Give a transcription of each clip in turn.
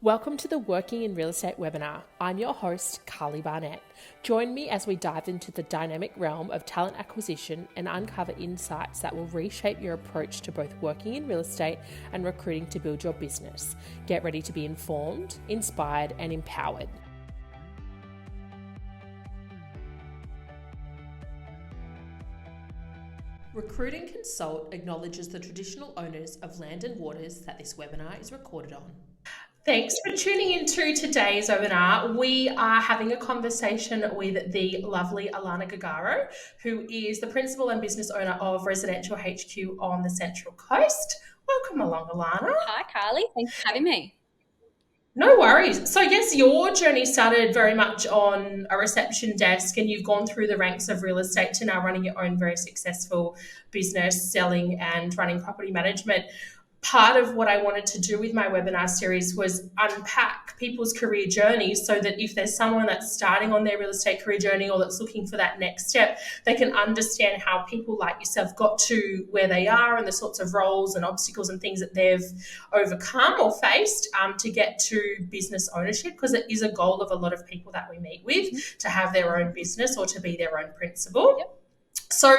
Welcome to the Working in Real Estate webinar. I'm your host, Carly Barnett. Join me as we dive into the dynamic realm of talent acquisition and uncover insights that will reshape your approach to both working in real estate and recruiting to build your business. Get ready to be informed, inspired, and empowered. Recruit and Consult acknowledges the traditional owners of land and waters that this webinar is recorded on. Thanks for tuning into today's webinar. We are having a conversation with the lovely Alana Gargaro, who is the principal and business owner of Residential HQ on the Central Coast. Welcome along, Alana. Hi, Carly. Thanks for having me. No worries. So, yes, your journey started very much on a reception desk, and you've gone through the ranks of real estate to now running your own very successful business, selling and running property management. Part of what I wanted to do with my webinar series was unpack people's career journeys so that if there's someone that's starting on their real estate career journey or that's looking for that next step, they can understand how people like yourself got to where they are and the sorts of roles and obstacles and things that they've overcome or faced to get to business ownership, because it is a goal of a lot of people that we meet with to have their own business or to be their own principal. Yep. So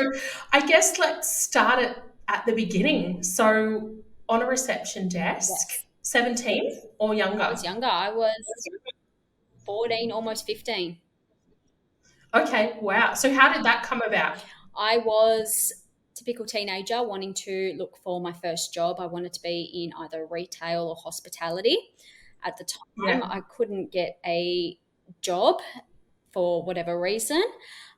I guess let's start it at the beginning. So on a reception desk, yes. 17 or younger? I was younger. I was 14, almost 15. Okay, wow. So how did that come about? I was a typical teenager wanting to look for my first job. I wanted to be in either retail or hospitality. At the time, I couldn't get a job for whatever reason.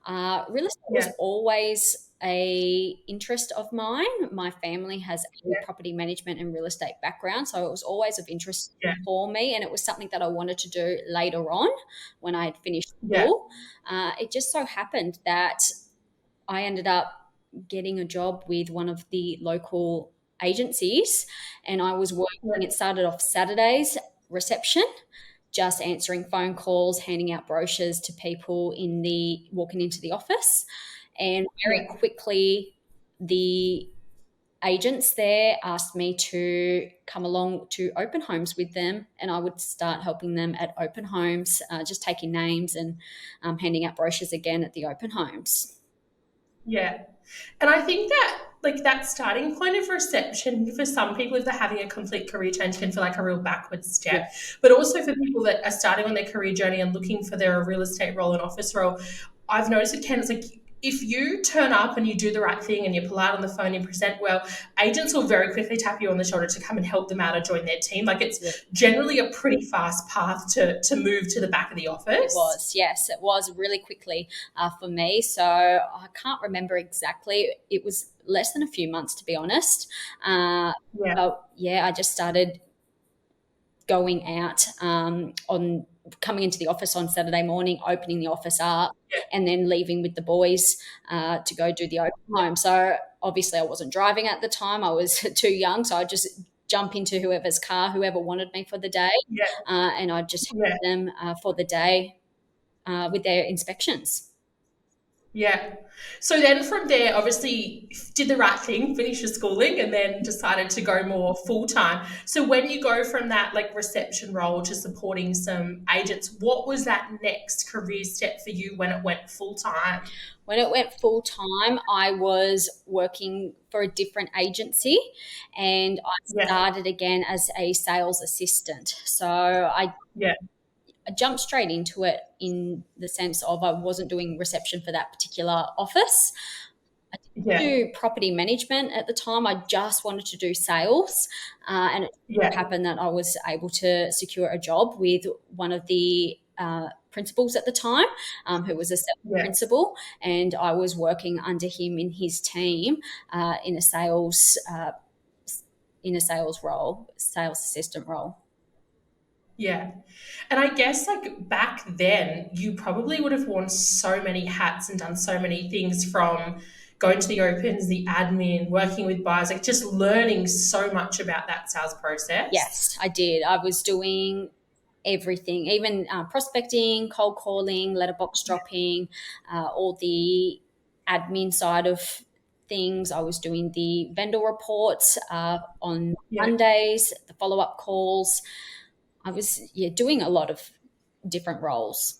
Real estate was always a interest of mine. My family has a property management and real estate background, so it was always of interest for me, and it was something that I wanted to do later on when I had finished school. It just so happened that I ended up getting a job with one of the local agencies, and I was working, it started off Saturdays, reception, just answering phone calls, handing out brochures to people walking into the office. And very quickly, the agents there asked me to come along to open homes with them, and I would start helping them at open homes, just taking names and handing out brochures again at the open homes. Yeah. And I think that that starting point of reception for some people, if they're having a complete career change, can feel like a real backward step. Yeah. But also for people that are starting on their career journey and looking for their real estate role and office role, I've noticed it's like if you turn up and you do the right thing and you're polite on the phone and present well, agents will very quickly tap you on the shoulder to come and help them out or join their team. Like it's generally a pretty fast path to move to the back of the office. It was, yes, it was really quickly for me. So I can't remember exactly. It was less than a few months, to be honest. But I just started going out coming into the office on Saturday morning, opening the office up, and then leaving with the boys to go do the open home. So obviously I wasn't driving at the time. I was too young, so I'd just jump into whoever's car, whoever wanted me for the day, and I'd just help them for the day with their inspections. Yeah. So then from there, obviously did the right thing, finished your schooling, and then decided to go more full-time. So when you go from that reception role to supporting some agents, what was that next career step for you when it went full-time? When it went full-time, I was working for a different agency, and I started again as a sales assistant. So I jumped straight into it in the sense of I wasn't doing reception for that particular office. I didn't do property management at the time. I just wanted to do sales. And it happened that I was able to secure a job with one of the principals at the time, who was a sales principal, and I was working under him in his team in a sales role, sales assistant role. Yeah. And I guess back then you probably would have worn so many hats and done so many things, from going to the opens, the admin, working with buyers, just learning so much about that sales process. Yes, I did. I was doing everything, even prospecting, cold calling, letterbox dropping, all the admin side of things. I was doing the vendor reports on Mondays, the follow-up calls. I was doing a lot of different roles.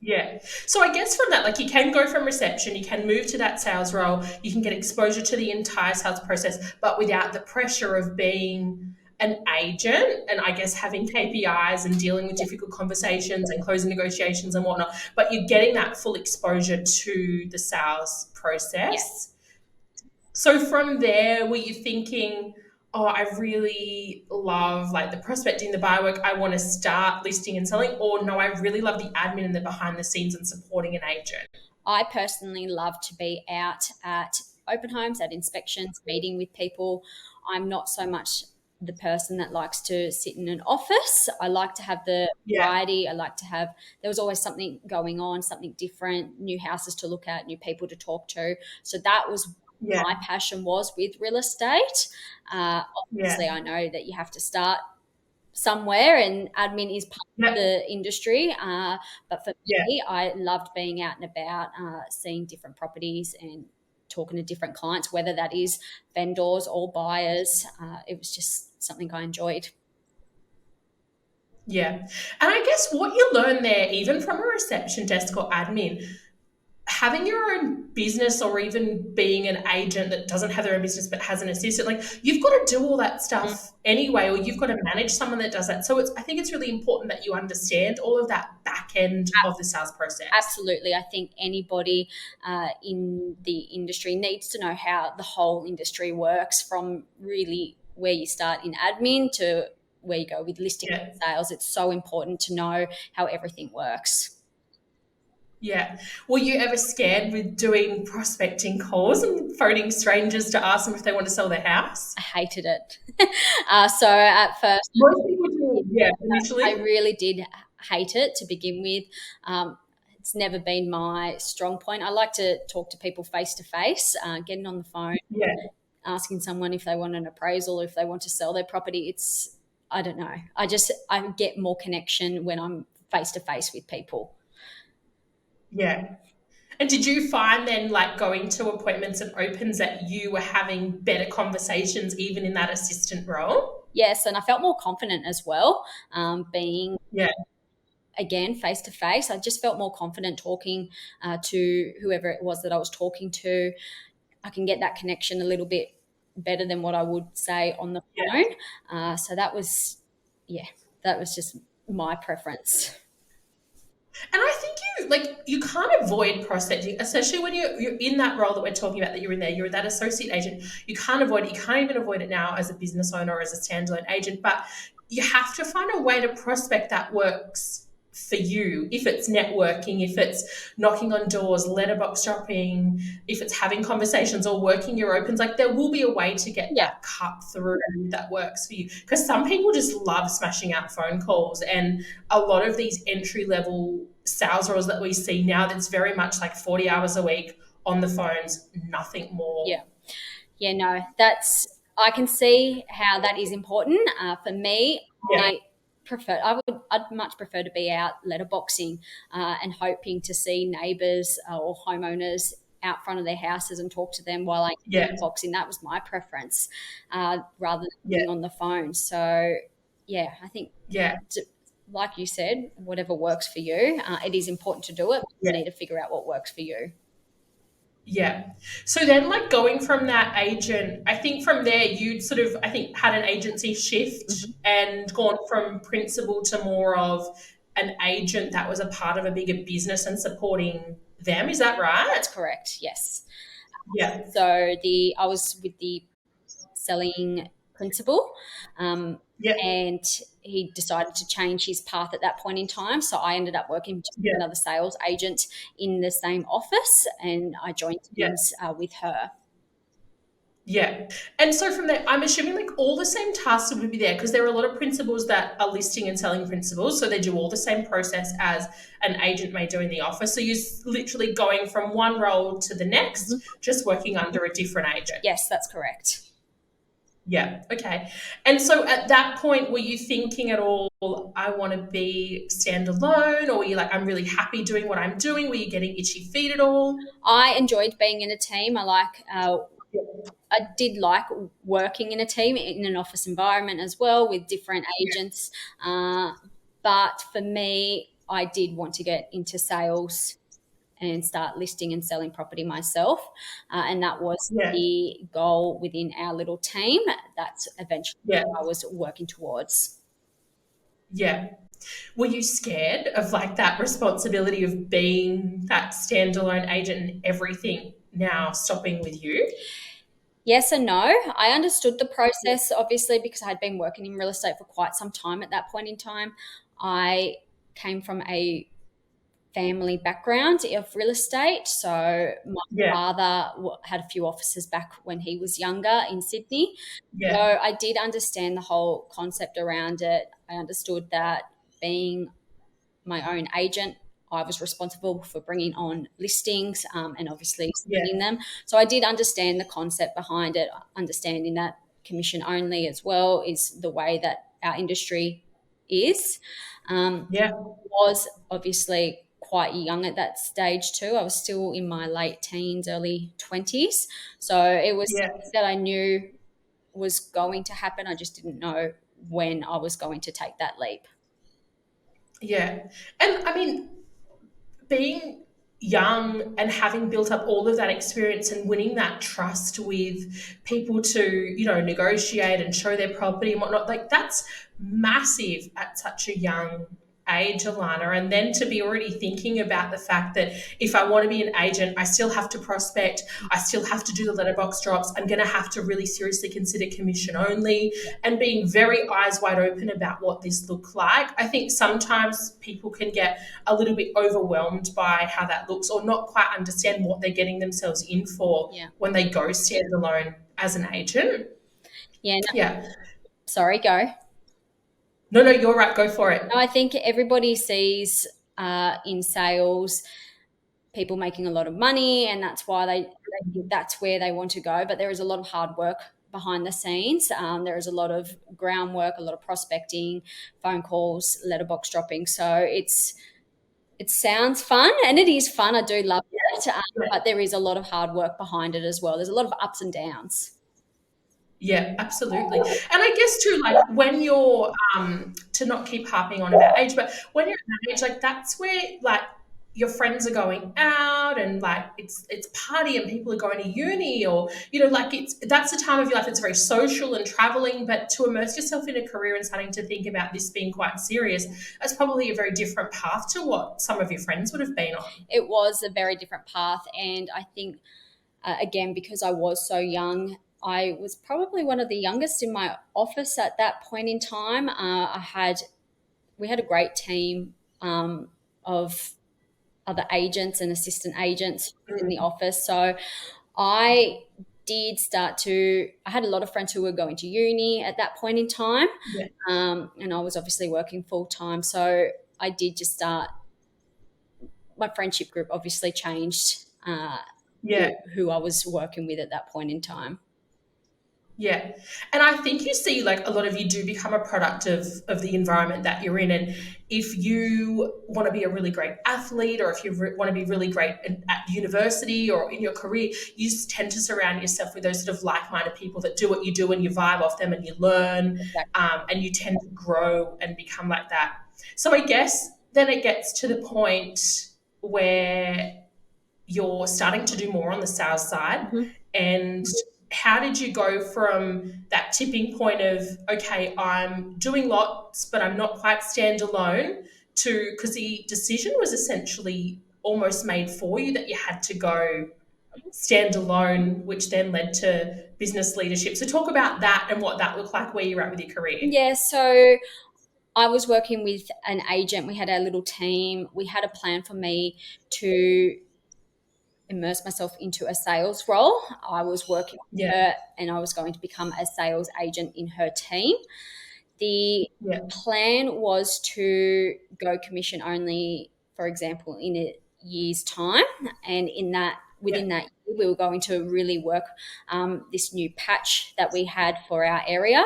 Yeah. So I guess from that, like you can go from reception, you can move to that sales role, you can get exposure to the entire sales process, but without the pressure of being an agent and I guess having KPIs and dealing with difficult conversations and closing negotiations and whatnot. But you're getting that full exposure to the sales Yeah. process. So from there, were you thinking, oh, I really love like the prospecting, the buyer work. I want to start listing and selling, or no, I really love the admin and the behind the scenes and supporting an agent. I personally love to be out at open homes, at inspections, meeting with people. I'm not so much the person that likes to sit in an office. I like to have the Yeah, variety. I like to have, there was always something going on, something different, new houses to look at, new people to talk to. So that was yeah, my passion was with real estate. yeah, Obviously, I know that you have to start somewhere, and admin is part of yeah, the industry. But for yeah, me, I loved being out and about, seeing different properties and talking to different clients, whether that is vendors or buyers. It was just something I enjoyed. yeah. And I guess what you learn there, even from a reception desk or admin, having your own business or even being an agent that doesn't have their own business but has an assistant, like you've got to do all that Mm. stuff anyway, or you've got to manage someone that does that. So I think it's really important that you understand all of that back end of the sales process. Absolutely. I think anybody in the industry needs to know how the whole industry works, from really where you start in admin to where you go with listing Yeah. and sales. It's so important to know how everything works. Yeah. Were you ever scared with doing prospecting calls and phoning strangers to ask them if they want to sell their house? I hated it. So at first, Most people do, yeah, I initially. really did hate it to begin with. It's never been my strong point. I like to talk to people face to face, getting on the phone, Yeah. asking someone if they want an appraisal, if they want to sell their property. It's, I don't know. I get more connection when I'm face to face with people. Yeah. And did you find then, like going to appointments and opens, that you were having better conversations even in that assistant role? Yes, and I felt more confident as well, being Yeah. again face to face. I just felt more confident talking to whoever it was that I was talking to. I can get that connection a little bit better than what I would say on the Yeah. phone. So that was, yeah, that was just my preference. And I think you can't avoid prospecting, especially when you're in that role that we're talking about, that you're in there, you're that associate agent. You can't avoid it. You can't even avoid it now as a business owner or as a standalone agent, but you have to find a way to prospect that works for you. If it's networking, if it's knocking on doors, letterbox dropping, if it's having conversations or working your opens, like there will be a way to get Yeah, that cut through that works for you. Because some people just love smashing out phone calls, and a lot of these entry level sales roles that we see now, that's very much like 40 hours a week on the phones, nothing more. yeah, yeah. No, that's, I can see how that is important. For me, Yeah, I I'd much prefer to be out letterboxing and hoping to see neighbours or homeowners out front of their houses and talk to them while I yeah, boxing. That was my preference, rather than yeah, being on the phone. So yeah, I think, yeah, like you said, whatever works for you, it is important to do it. You yeah. need to figure out what works for you. Yeah. So then, like going from that agent, I think from there you'd sort of, I think, had an agency shift Mhm. and gone from principal to more of an agent that was a part of a bigger business and supporting them. Is that right? That's correct. Yes. Yeah. So I was with the selling principal, um, Yeah. and he decided to change his path at that point in time. So I ended up working just with Yeah. another sales agent in the same office, and I joined Yeah. teams with her. Yeah. And so from there, I'm assuming like all the same tasks would be there, because there are a lot of principals that are listing and selling principals. So they do all the same process as an agent may do in the office. So you're literally going from one role to the next, Mhm. just working under a different agent. Yes, that's correct. Yeah. Okay. And so at that point, were you thinking at all, I want to be standalone? Or were you like, I'm really happy doing what I'm doing? Were you getting itchy feet at all? I enjoyed being in a team. I like I did like working in a team, in an office environment as well, with different agents. Uh, but for me, I did want to get into sales and start listing and selling property myself. And that was Yeah. the goal within our little team. That's eventually Yeah. what I was working towards. Yeah. Were you scared of like that responsibility of being that standalone agent and everything now stopping with you? Yes and no. I understood the process, obviously, because I had been working in real estate for quite some time at that point in time. I came from a family background of real estate. So my Yeah. father had a few offices back when he was younger in Sydney. So Yeah. I did understand the whole concept around it. I understood that being my own agent, I was responsible for bringing on listings and obviously Yeah. selling them. So I did understand the concept behind it, understanding that commission only as well is the way that our industry is. Yeah. Was obviously quite young at that stage too. I was still in my late teens, early 20s. So it was Yeah. something that I knew was going to happen. I just didn't know when I was going to take that leap. Yeah. And I mean, being young and having built up all of that experience and winning that trust with people to, negotiate and show their property and whatnot, like that's massive at such a young age, Alana. And then to be already thinking about the fact that if I want to be an agent, I still have to prospect, I still have to do the letterbox drops, I'm going to have to really seriously consider commission only, and being very eyes wide open about what this looks like. I think sometimes people can get a little bit overwhelmed by how that looks or not quite understand what they're getting themselves in for Yeah. when they go standalone as an agent. Yeah. No, Yeah. sorry, go. No, no, you're right. Go for No, it. I think everybody sees in sales people making a lot of money, and that's why they think that's where they want to go. But there is a lot of hard work behind the scenes. There is a lot of groundwork, a lot of prospecting, phone calls, letterbox dropping. So it sounds fun, and it is fun. I do love it, but there is a lot of hard work behind it as well. There's a lot of ups and downs. Yeah, absolutely. And I guess too, like when you're to not keep harping on about age, but when you're at that age, like that's where like your friends are going out and like it's party and people are going to uni or like it's that's the time of your life it's very social and traveling, but to immerse yourself in a career and starting to think about this being quite serious, that's probably a very different path to what some of your friends would have been on. It was a very different path, and I think again, because I was so young, I was probably one of the youngest in my office at that point in time. We had a great team of other agents and assistant agents in the office. So I did start to. I had a lot of friends who were going to uni at that point in time, Yeah. and I was obviously working full time. So I did just start. My friendship group obviously changed. Yeah. Who I was working with at that point in time. Yeah. And I think you see like a lot of you do become a product of the environment that you're in. And if you want to be a really great athlete or if you want to be really great at university or in your career, you just tend to surround yourself with those sort of like-minded people that do what you do and you vibe off them and you learn Exactly. and you tend to grow and become like that. So I guess then it gets to the point where you're starting to do more on the sales side. Mhm. And how did you go from that tipping point of, okay, I'm doing lots, but I'm not quite standalone to, because the decision was essentially almost made for you that you had to go standalone, which then led to business leadership. So talk about that and what that looked like where you're at with your career. Yeah, so I was working with an agent. We had our little team. We had a plan for me to immerse myself into a sales role. I was working Yeah, with her and I was going to become a sales agent in her team. The yeah, plan was to go commission only, for example, in a year's time. And yeah, within that year, we were going to really work this new patch that we had for our area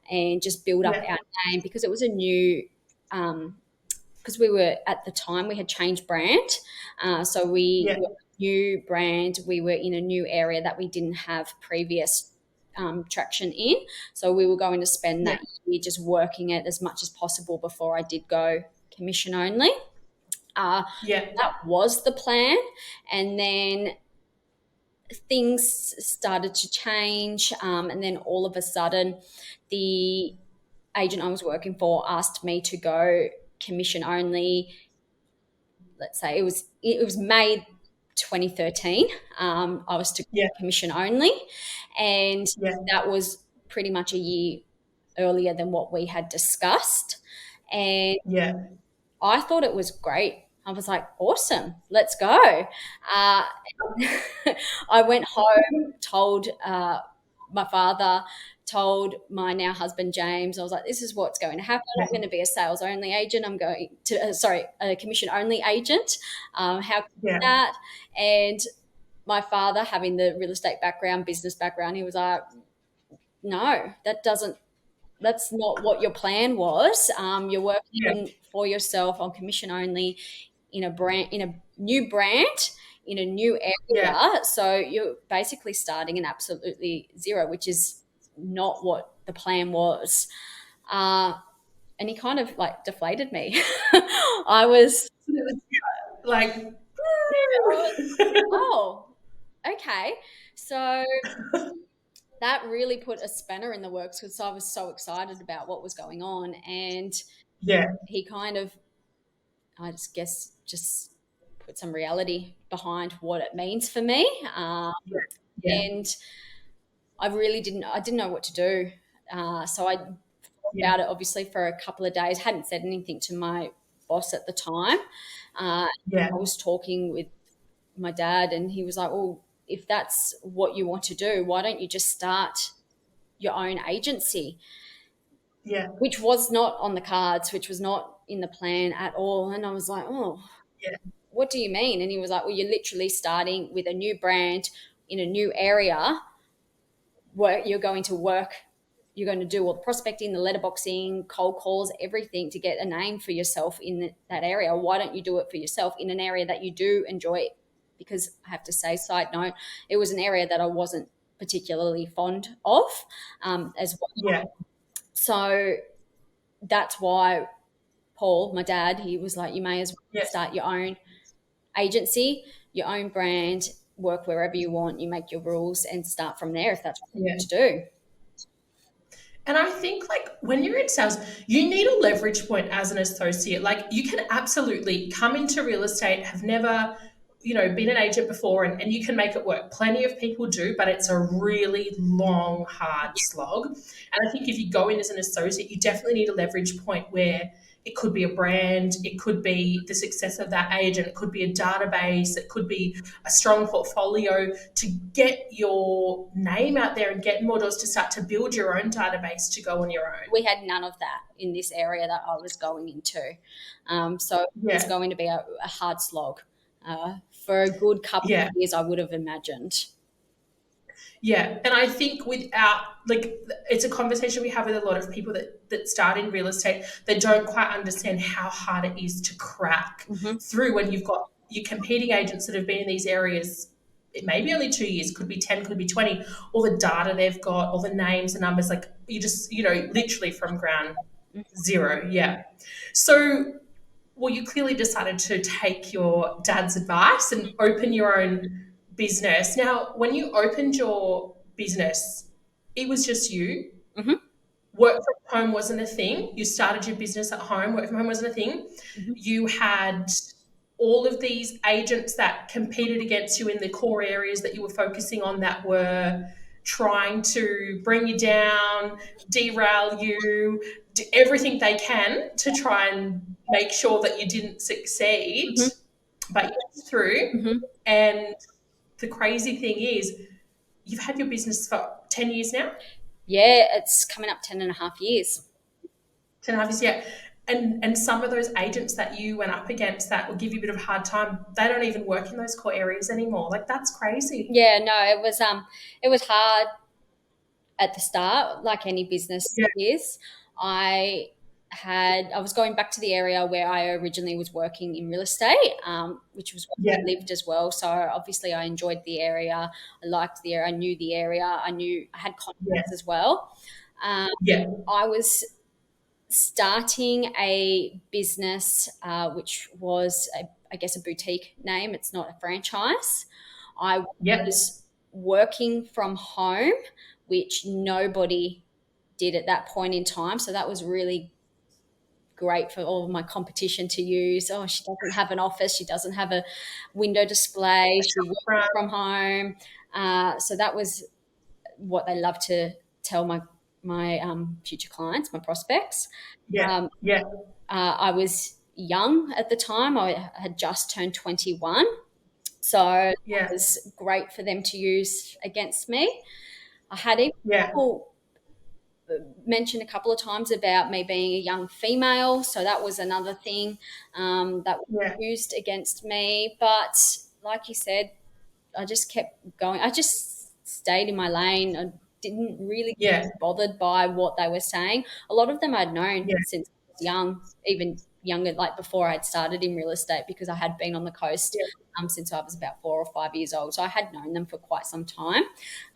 and just build up yeah, our name because it was a new because we were at the time we had changed brand, so we yeah, were new brand. We were in a new area that we didn't have previous traction in. So we were going to spend Yeah. that year just working it as much as possible before I did go commission only. Uh, Yeah. that was the plan. And then things started to change. And then all of a sudden, the agent I was working for asked me to go commission only. Let's say it was May 2013. I was to Yeah. commission only, and Yeah. that was pretty much a year earlier than what we had discussed. And Yeah. I thought it was great. I was like, awesome, let's go. Uh, I went home, told my father, told my now husband James. I was like, this is what's going to happen. Yeah. I'm going to be a sales only agent. I'm going to, sorry, a commission only agent. How can Yeah. that? And my father, having the real estate background, business background, he was like, no, that's not what your plan was. You're Yeah. working for yourself on commission only in a new brand in a new Yeah. area. So you're basically starting an absolutely zero, which is not what the plan was. Uh, and he kind of like deflated me. I was, Like, I was, oh, okay. So that really put a spanner in the works because I was so excited about what was going on. And yeah. he kind of, I just guess, just put some reality behind what it means for me. Yeah. And I didn't know what to do. So I thought Yeah. about it obviously for a couple of days, hadn't said anything to my boss at the time. Yeah. I was talking with my dad and he was like, well, if that's what you want to do, why don't you just start your own agency? Yeah. Which was not on the cards, which was not in the plan at all. And I was like, oh, Yeah. what do you mean? And he was like, well, you're literally starting with a new brand in a new area where you're going to do all the prospecting, the letterboxing, cold calls, everything to get a name for yourself in that area. Why don't you do it for yourself in an area that you do enjoy? Because I have to say, side note, it was an area that I wasn't particularly fond of as well. Yeah. So that's why Paul, my dad, he was like, you may as well Yeah. start your own agency, your own brand, work wherever you want, you make your rules and start from there if that's what you Yeah. want to do. And I think like when you're in sales, you need a leverage point as an associate. Like you can absolutely come into real estate, have never, been an agent before and you can make it work. Plenty of people do, but it's a really long, hard slog. And I think if you go in as an associate, you definitely need a leverage point where it could be a brand, it could be the success of that agent, it could be a database, it could be a strong portfolio to get your name out there and get more doors to start to build your own database to go on your own. We had none of that in this area that I was going into. So it's Yeah. going to be a hard slog for a good couple Yeah. of years, I would have imagined. Yeah, and I think without like it's a conversation we have with a lot of people that start in real estate that don't quite understand how hard it is to crack Mm-hmm. through when you've got your competing agents that have been in these areas. It may be only 2 years, could be 10, could be 20. All the data they've got, all the names and numbers, like you just literally from ground zero. Yeah. So well, you clearly decided to take your dad's advice and open your own business. Now, when you opened your business, it was just you. Mm-hmm. Work from home wasn't a thing. You started your business at home. Work from home wasn't a thing. Mm-hmm. You had all of these agents that competed against you in the core areas that you were focusing on that were trying to bring you down, derail you, do everything they can to try and make sure that you didn't succeed, Mm-hmm. but you went through. Mm-hmm. And the crazy thing is, you've had your business for 10 years now? Yeah, it's coming up 10 and a half years. 10 and a half years, yeah. And some of those agents that you went up against that will give you a bit of a hard time, they don't even work in those core areas anymore. Like, that's crazy. Yeah, no, it was hard at the start, like any business Yeah. is. I I was going back to the area where I originally was working in real estate, which was where Yeah. I lived as well. So obviously I enjoyed the area. I liked the area. I knew the area. I had Yeah. contacts as well. Um, Yeah. I was starting a business, which was, I guess, a boutique name. It's not a franchise. I Yeah. was working from home, which nobody did at that point in time. So that was really great for all of my competition to use. Oh, she doesn't have an office. She doesn't have a window display. She works Right. from home. So that was what they love to tell my future clients, my prospects. Yeah. Um, Yeah. I was young at the time. I had just turned 21. So that Yeah. was great for them to use against me. I had even Yeah. people mention a couple of times about me being a young female. So that was another thing that was Yeah. used against me. But like you said, I just kept going. I just stayed in my lane. I didn't really Yeah. get bothered by what they were saying. A lot of them I'd known Yeah. since I was young, even younger, like before I'd started in real estate, because I had been on the coast Yeah. since I was about 4 or 5 years old. So I had known them for quite some time.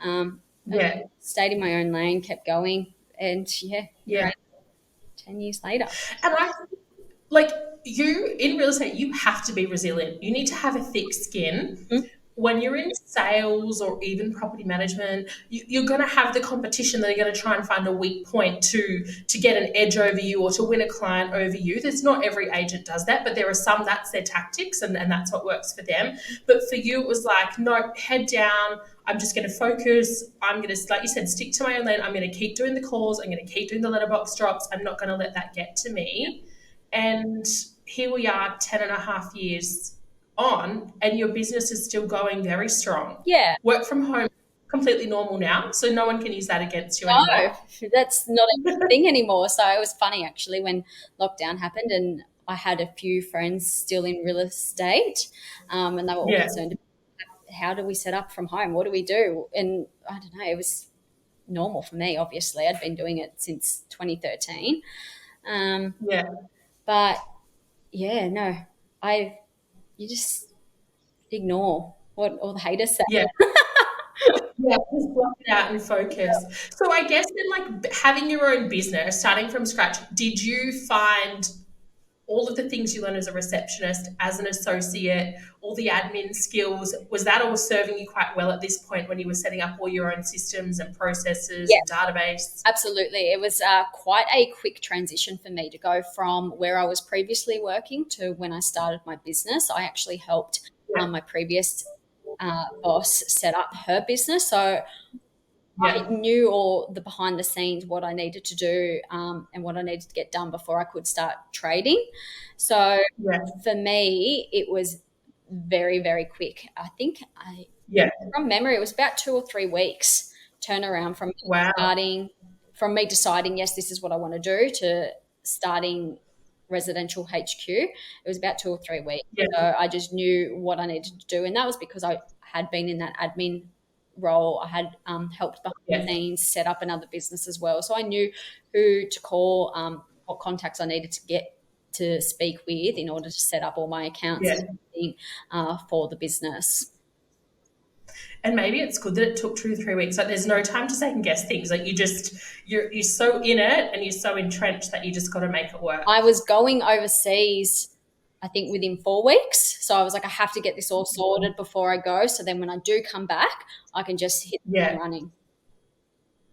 I Yeah. stayed in my own lane, kept going, and yeah, here I Yeah. am 10 years later. And I like you in real estate, you have to be resilient. You need to have a thick skin. Mm. When you're in sales or even property management, you're going to have the competition that are going to try and find a weak point to get an edge over you or to win a client over you. There's not every agent does that, but there are some that's their tactics and that's what works for them. But for you, it was like, no, head down. I'm just going to focus. I'm going to, like you said, stick to my own lane. I'm going to keep doing the calls. I'm going to keep doing the letterbox drops. I'm not going to let that get to me. And here we are 10 and a half years on, and your business is still going very strong. Yeah, Work from home, completely normal now. So no one can use that against you no, anymore. that's not a thing anymore. So it was funny actually when lockdown happened, and I had a few friends still in real estate, and they were all Yeah. concerned about how do we set up from home? What do we do? And I don't know, it was normal for me, obviously. I'd been doing it since 2013. Um, Yeah. but yeah, no, you just ignore what all the haters say. Yeah. Yeah, just block it out and focus. So I guess then like having your own business, starting from scratch, did you find all of the things you learned as a receptionist, as an associate, all the admin skills, was that all serving you quite well at this point when you were setting up all your own systems and processes Yeah, and database? absolutely. It was quite a quick transition for me to go from where I was previously working to when I started my business. I actually helped Yeah. my previous boss set up her business. So I Yeah. knew all the behind the scenes, what I needed to do and what I needed to get done before I could start trading. So Yeah. for me, it was very, very quick. I think Yeah. from memory, it was about 2 or 3 weeks turnaround from Wow. starting, from me deciding, yes, this is what I want to do, to starting residential HQ. It was about 2 or 3 weeks. Yeah. So I just knew what I needed to do. And that was because I had been in that admin role. I had helped behind the Yeah. scenes set up another business as well. So I knew who to call, what contacts I needed to get to speak with in order to set up all my accounts Yeah. and everything for the business. And maybe it's good that it took 2 or 3 weeks. Like there's no time to second guess things. Like you're so in it and you're so entrenched that you just got to make it work. I was going overseas, I think within 4 weeks. So I was like, I have to get this all sorted before I go. So then when I do come back, I can just hit the Yeah. ground running.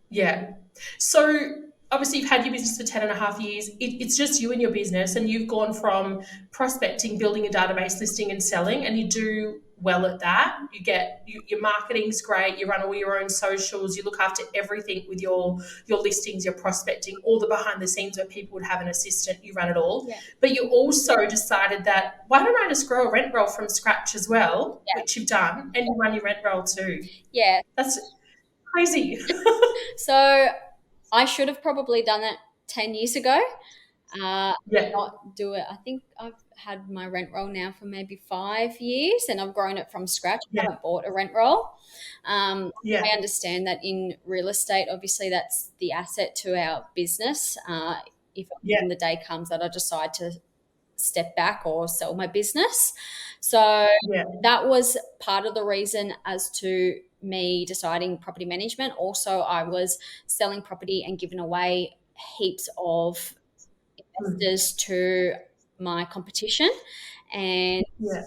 Yeah. So obviously you've had your business for 10 and a half years. It's just you and your business, and you've gone from prospecting, building a database, listing and selling, and you do well at that. Your marketing's great. You run all your own socials. You look after everything with your listings, your prospecting, all the behind the scenes where people would have an assistant. You run it all. Yeah. But you also decided that why don't I just grow a rent roll from scratch as well, Yeah. which you've done, and you run your rent roll too. Yeah. That's crazy. So I should have probably done it 10 years ago. Yeah. Not do it. I think I've had my rent roll now for maybe 5 years, and I've grown it from scratch. I Yeah. haven't bought a rent roll. Yeah. I understand that in real estate, obviously that's the asset to our business. if Yeah. when the day comes that I decide to step back or sell my business. So Yeah. that was part of the reason as to me deciding property management. Also, I was selling property and giving away heaps of Mm. investors to my competition. And Yeah.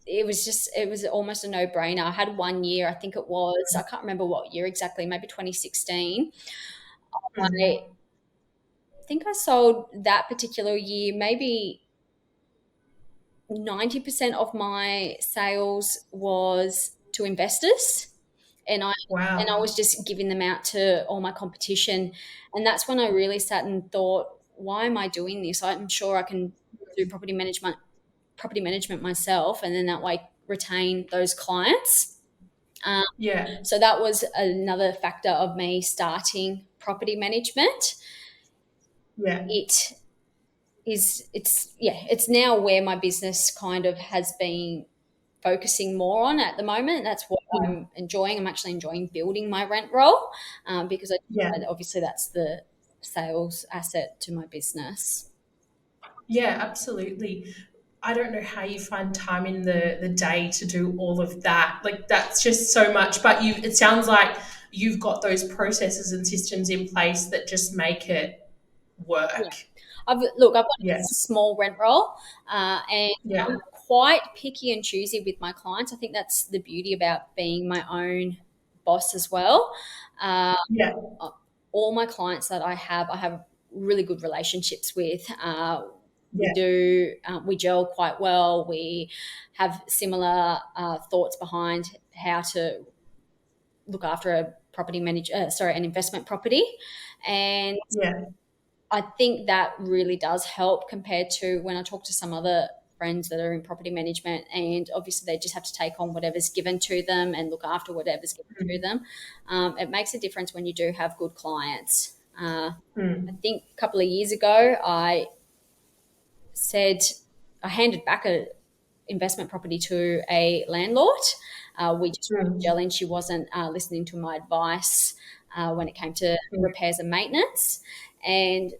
it was almost a no-brainer. I had 1 year, I think it was, I can't remember what year exactly, maybe 2016. Mm. I think I sold that particular year, maybe 90% of my sales was to investors, and I Wow. was just giving them out to all my competition. And that's when I really sat and thought, why am I doing this? I'm sure I can do property management myself, and then that way retain those clients. Um, Yeah. so that was another factor of me starting property management. Yeah. It it's now where my business kind of has been focusing more on at the moment. That's what Mm. I'm enjoying. I'm actually enjoying building my rent roll, because Yeah. obviously that's the sales asset to my business. Yeah, absolutely. I don't know how you find time in the day to do all of that. Like that's just so much. But you, it sounds like you've got those processes and systems in place that just make it Yeah, work. I've got a Yeah. small rent roll, and Yeah. I'm quite picky and choosy with my clients. I think that's the beauty about being my own boss as well. Uh, Yeah. all my clients that I have really good relationships with. We Yeah. do we gel quite well. We have similar thoughts behind how to look after a an investment property, and Yeah. I think that really does help compared to when I talk to some other friends that are in property management, and obviously they just have to take on whatever's given to them and look after whatever's given to Mm. them. It makes a difference when you do have good clients. I Mm. think a couple of years ago, said I handed back a investment property to a landlord. We just weren't Mm. gelling. She wasn't listening to my advice when it came to Mm. repairs and maintenance, and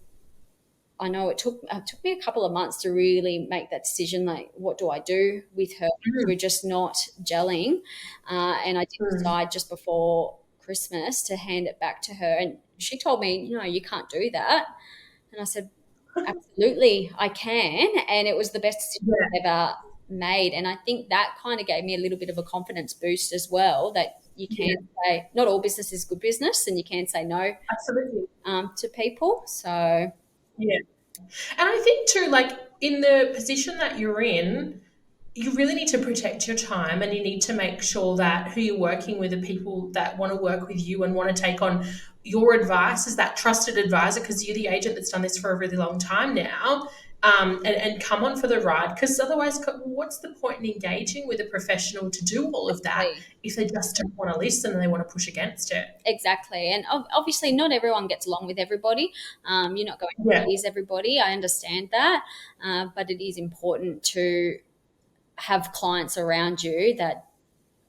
I know it took me a couple of months to really make that decision. Like, what do I do with her? Mm. We're just not gelling, and I did Mm. decide just before Christmas to hand it back to her. And she told me, "No, you can't do that." And I said, "Absolutely, I can." And it was the best decision Yeah. I've ever made. And I think that kind of gave me a little bit of a confidence boost as well. That you can Yeah. say not all business is good business, and you can say no Absolutely. to people. So Yeah. And I think too, like in the position that you're in, you really need to protect your time and you need to make sure that who you're working with are people that want to work with you and want to take on your advice as that trusted advisor because you're the agent that's done this for a really long time now. And come on for the ride because otherwise, what's the point in engaging with a professional to do all of that exactly. if they just don't want to listen and they want to push against it? Exactly. And obviously, not everyone gets along with everybody. You're not going to Yeah, please everybody. I understand that. But it is important to have clients around you that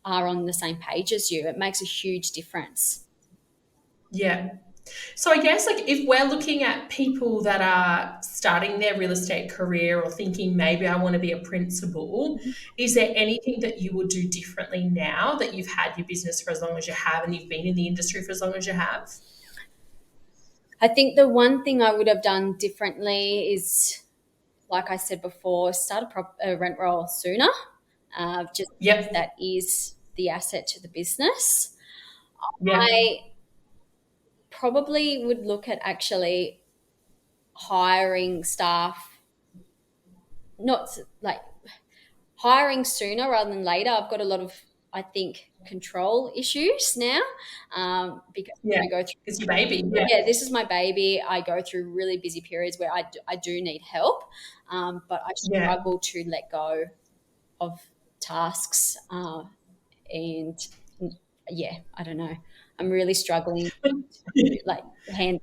are on the same page as you. It makes a huge difference. yeah. So I guess like if we're looking at people that are starting their real estate career or thinking maybe I want to be a principal, is there anything that you would do differently now that you've had your business for as long as you have and you've been in the industry for as long as you have? I think the one thing I would have done differently is, like I said before, start a rent roll sooner, just because Yep. that is the asset to the business. Yeah. I probably would look at actually hiring staff, not like hiring sooner rather than later. I've got a lot of, I think, control issues now, because Yeah. I go through. It's your baby. Yeah. Yeah, this is my baby. I go through really busy periods where I do need help, but I Yeah. struggle to let go of tasks, and yeah, I don't know. I'm really struggling to like hand.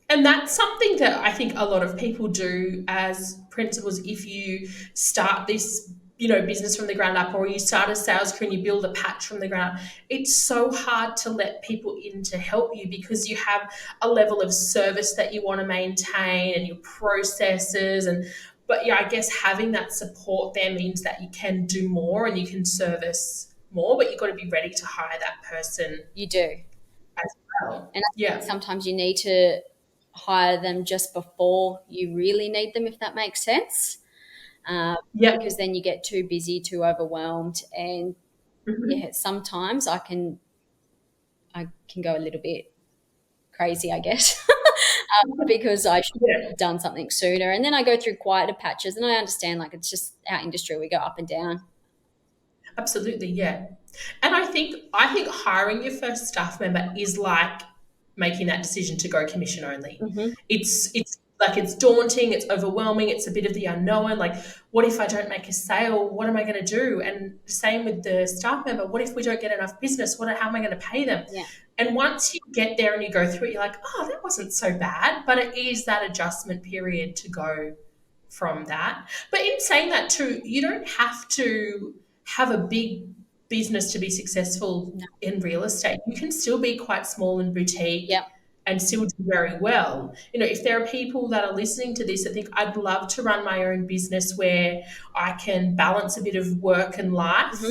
And that's something that I think a lot of people do as principals if you start this business from the ground up, or you start a sales crew and you build a patch from the ground up, it's so hard to let people in to help you because you have a level of service that you want to maintain and your processes. But yeah, I guess having that support there means that you can do more and you can service more, but you've got to be ready to hire that person You do. as well. And I think Yeah. sometimes you need to hire them just before you really need them, if that makes sense. Yeah. Because then you get too busy, too overwhelmed, and Mhm. yeah, sometimes I can go a little bit crazy, I guess, because I should Yeah. have done something sooner. And then I go through quieter patches, and I understand like it's just our industry; we go up and down. Absolutely, yeah. And I think hiring your first staff member is like making that decision to go commission only. Hmm. It's like it's daunting, it's overwhelming, it's a bit of the unknown. Like, what if I don't make a sale? What am I going to do? And same with the staff member. What if we don't get enough business? How am I going to pay them? Yeah, And once you get there and you go through it, you're like, oh, that wasn't so bad. But it is that adjustment period to go from that. But in saying that too, you don't have to have a big business to be successful no, in real estate. You can still be quite small and boutique yeah, and still do very well. If there are people that are listening to this that think I'd love to run my own business where I can balance a bit of work and hmm, life.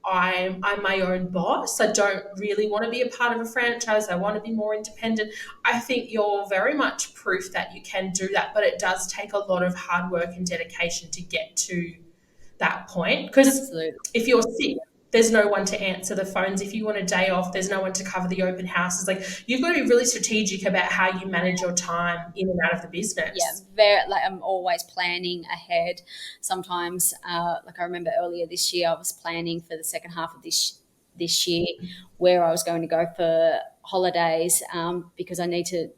I'm my own boss. I don't really want to be a part of a franchise. I want to be more independent. I think you're very much proof that you can do that, but it does take a lot of hard work and dedication to get to that point. Because absolutely. if you're sick, there's no one to answer the phones. If you want a day off, there's no one to cover the open houses. Like, you've got to be really strategic about how you manage your time in and out of the Yeah, business. very like I'm always planning ahead. Sometimes, like I remember earlier this year, I was planning for the second half of this year where I was going to go for holidays, because I need to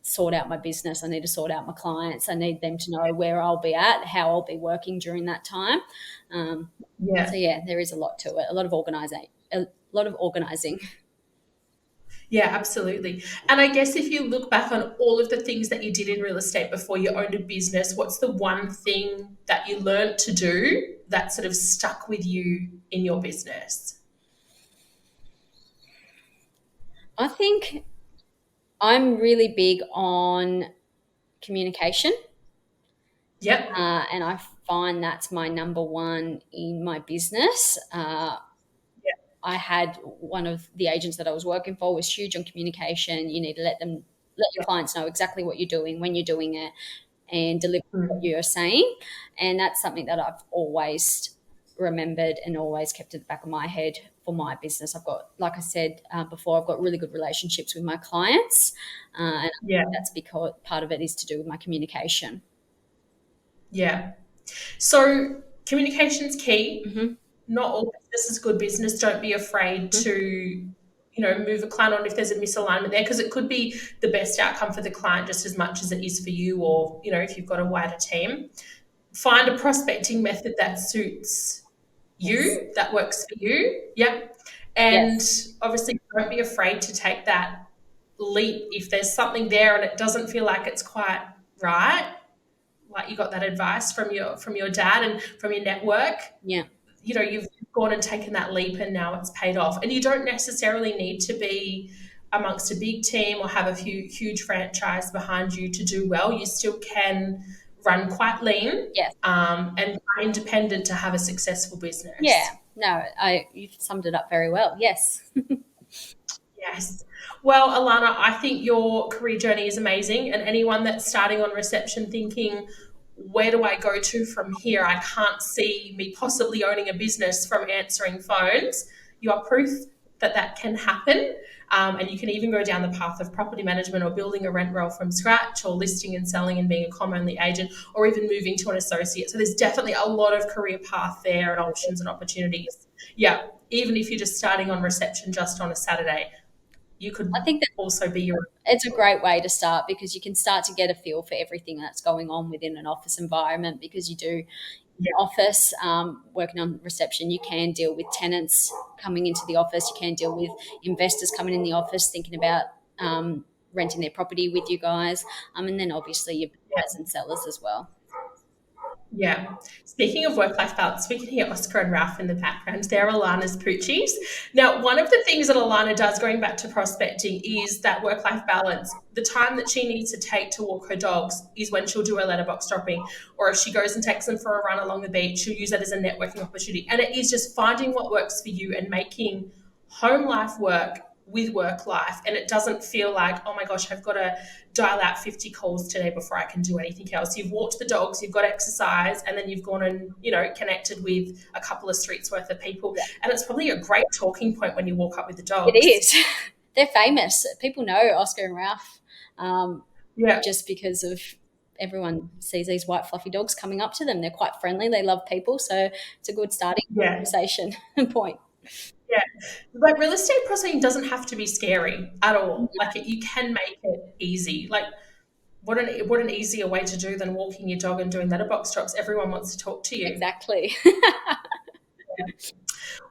sort out my business. I need to sort out my clients. I need them to know where I'll be at, how I'll be working during that time. Um, Yeah. so yeah, there is a lot to it. A lot of organizing. Yeah, absolutely. And I guess if you look back on all of the things that you did in real estate before you owned a business, what's the one thing that you learned to do that sort of stuck with you in your business? I think I'm really big on communication. Yep. And I find that's my number one in my business. Yep. I had one of the agents that I was working for was huge on communication. You need to let your Yep. clients know exactly what you're doing, when you're doing it, and deliver what Mm. you're saying. And that's something that I've always remembered and always kept at the back of my head for my business. I've got, like I said before, I've got really good relationships with my clients, and Yeah. that's because part of it is to do with my communication. Yeah. So communication's key. Hmm. Not all business is good business. Don't be afraid Hmm. to, move a client on if there's a misalignment there, because it could be the best outcome for the client just as much as it is for you, or, if you've got a wider team. Find a prospecting method that suits Yes. you, that works for you. Yep. And Yes. obviously, don't be afraid to take that leap if there's something there and it doesn't feel like it's quite right. Like, you got that advice from your dad and from your network. Yeah. You've gone and taken that leap and now it's paid off. And you don't necessarily need to be amongst a big team or have a huge franchise behind you to do well. You still can run quite lean, Yes. and independent to have a successful Yeah. business. No, you've summed it up very well. Yes. Yes. Well, Alana, I think your career journey is amazing. And anyone that's starting on reception thinking, where do I go to from here? I can't see me possibly owning a business from answering phones. You are proof that that can happen. And you can even go down the path of property management or building a rent roll from scratch, or listing and selling and being a com only agent, or even moving to an associate. So there's definitely a lot of career path there and options and opportunities. Yeah. Even if you're just starting on reception just on a Saturday, you I could think that also be your. it's a great way to start because you can start to get a feel for everything that's going on within an office environment because you do Yeah. office working on reception. You can deal with tenants coming into the office. You can deal with investors coming in the office thinking about renting their property with you guys. And then obviously your Yeah. buyers and sellers as well. Yeah. Speaking of work-life balance, we can hear Oscar and Ralph in the background. They're Alana's poochies. Now, one of the things that Alana does, going back to prospecting, is that work-life balance. The time that she needs to take to walk her dogs is when she'll do her letterbox dropping, or if she goes and takes them for a run along the beach, she'll use that as a networking opportunity. And it is just finding what works for you and making home life work with work life. And it doesn't feel like, oh my gosh, I've got to dial out 50 calls today before I can do anything else. You've walked the dogs, you've got exercise, and then you've gone and, connected with a couple of streets worth of people. Yeah. And it's probably a great talking point when you walk up with the It dogs. is. They're famous. People know Oscar and Ralph Yeah. just because of everyone sees these white fluffy dogs coming up to them. They're quite friendly. They love people. So it's a good starting Yeah. conversation point. Yeah. Like real estate prospecting doesn't have to be scary at all. Like you can make it easy. Like what an easier way to do than walking your dog and doing letterbox drops. Everyone wants to talk to you. Exactly.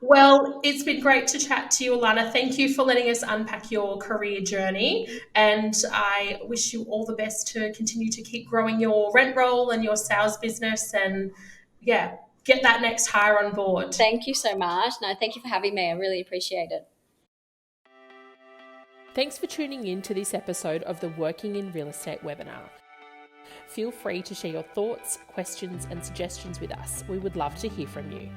Well, it's been great to chat to you, Alana. Thank you for letting us unpack your career journey. And I wish you all the best to continue to keep growing your rent roll and your sales business and, yeah, get that next hire on board. Thank you so much. No, thank you for having me. I really appreciate it. Thanks for tuning in to this episode of the Working in Real Estate webinar. Feel free to share your thoughts, questions, and suggestions with us. We would love to hear from you.